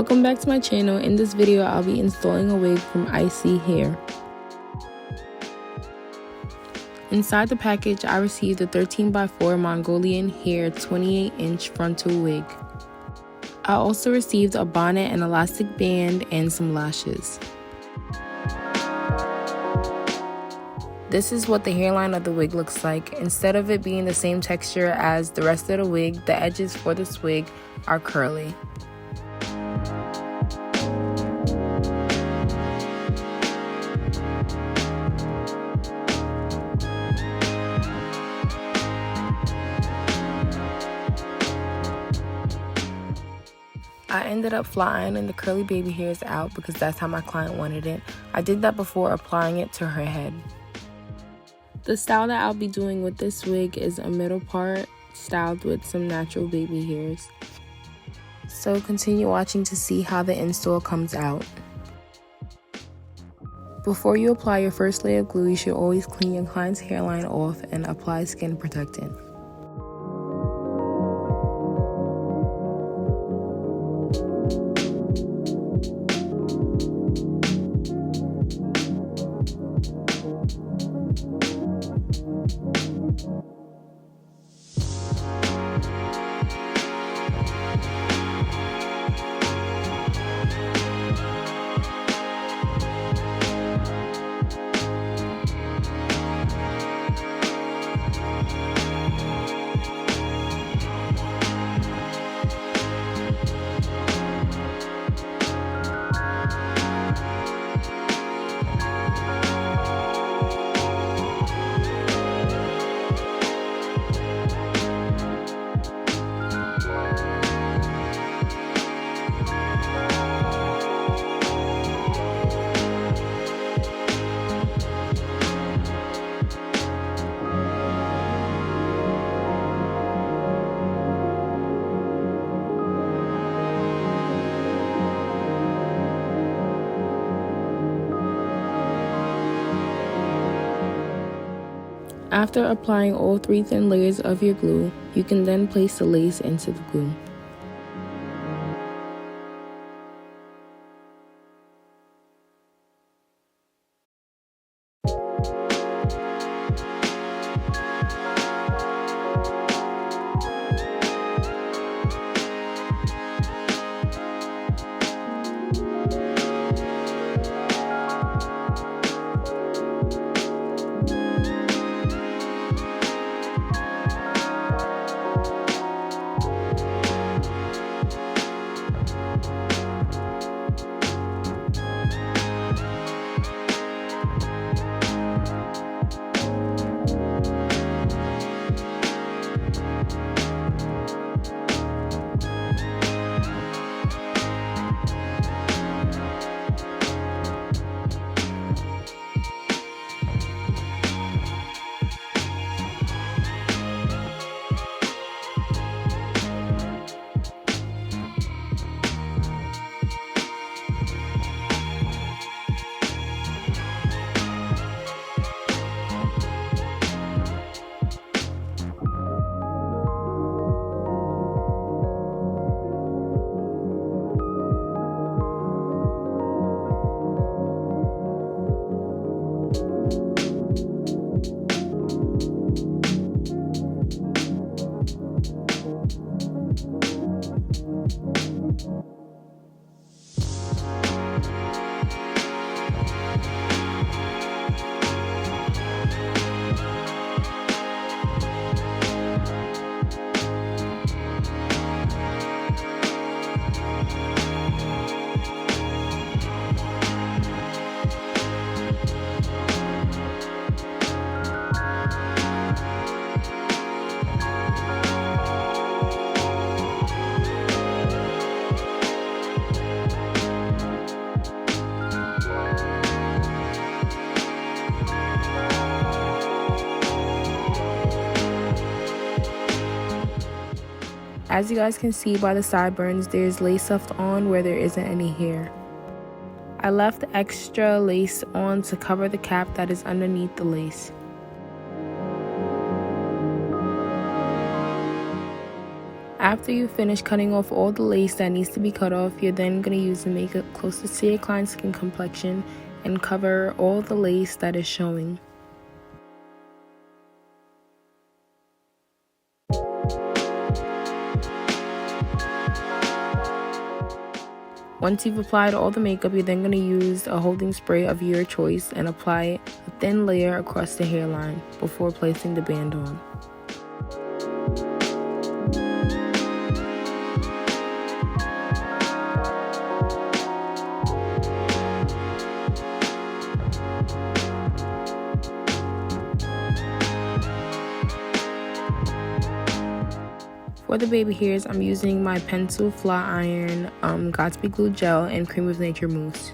Welcome back to my channel. In this video, I'll be installing a wig from ISEE Hair. Inside the package, I received a 13x4 Mongolian hair 28-inch frontal wig. I also received a bonnet, an elastic band, and some lashes. This is what the hairline of the wig looks like. Instead of it being the same texture as the rest of the wig, the edges for this wig are curly. I ended up flat ironing the curly baby hairs out because that's how my client wanted it. I did that before applying it to her head. The style that I'll be doing with this wig is a middle part styled with some natural baby hairs. So continue watching to see how the install comes out. Before you apply your first layer of glue, you should always clean your client's hairline off and apply skin protectant. After applying all 3 thin layers of your glue, you can then place the lace into the glue. As you guys can see by the sideburns, there's lace left on where there isn't any hair. I left extra lace on to cover the cap that is underneath the lace. After you finish cutting off all the lace that needs to be cut off, you're then going to use the makeup closest to your client's skin complexion and cover all the lace that is showing. Once you've applied all the makeup, you're then going to use a holding spray of your choice and apply a thin layer across the hairline before placing the band on. For the baby hairs, I'm using my pencil flat iron, Godspeed glue gel, and cream of nature mousse.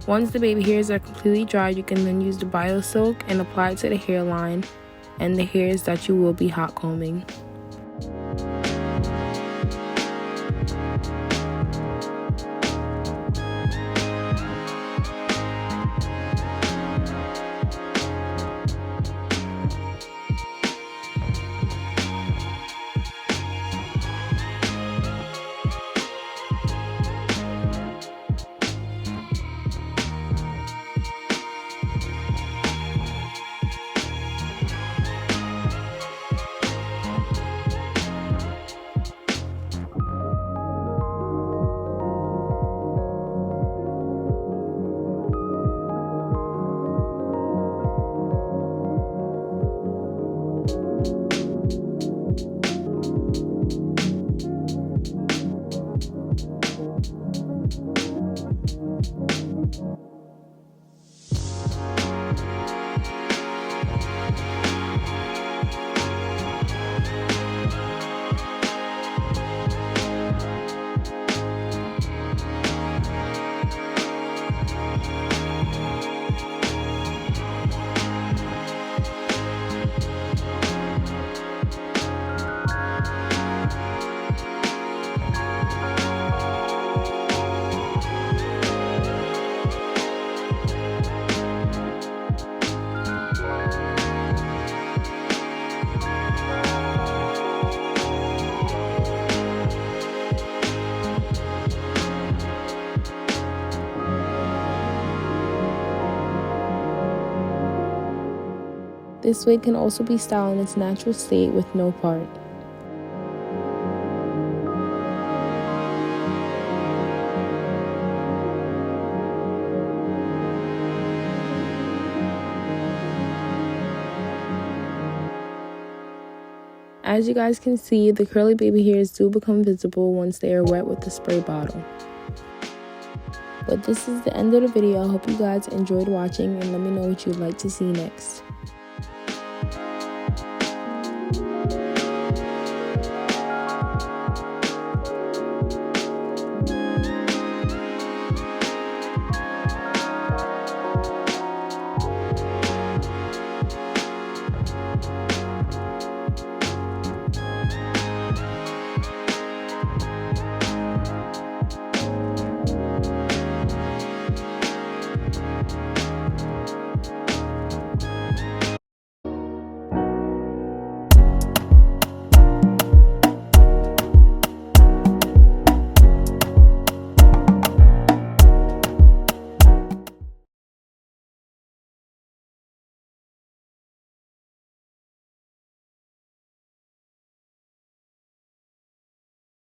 Once the baby hairs are completely dry, you can then use the bio silk and apply it to the hairline and the hairs that you will be hot combing. This wig can also be styled in its natural state with no part. As you guys can see, the curly baby hairs do become visible once they are wet with the spray bottle. But this is the end of the video. I hope you guys enjoyed watching, and let me know what you'd like to see next.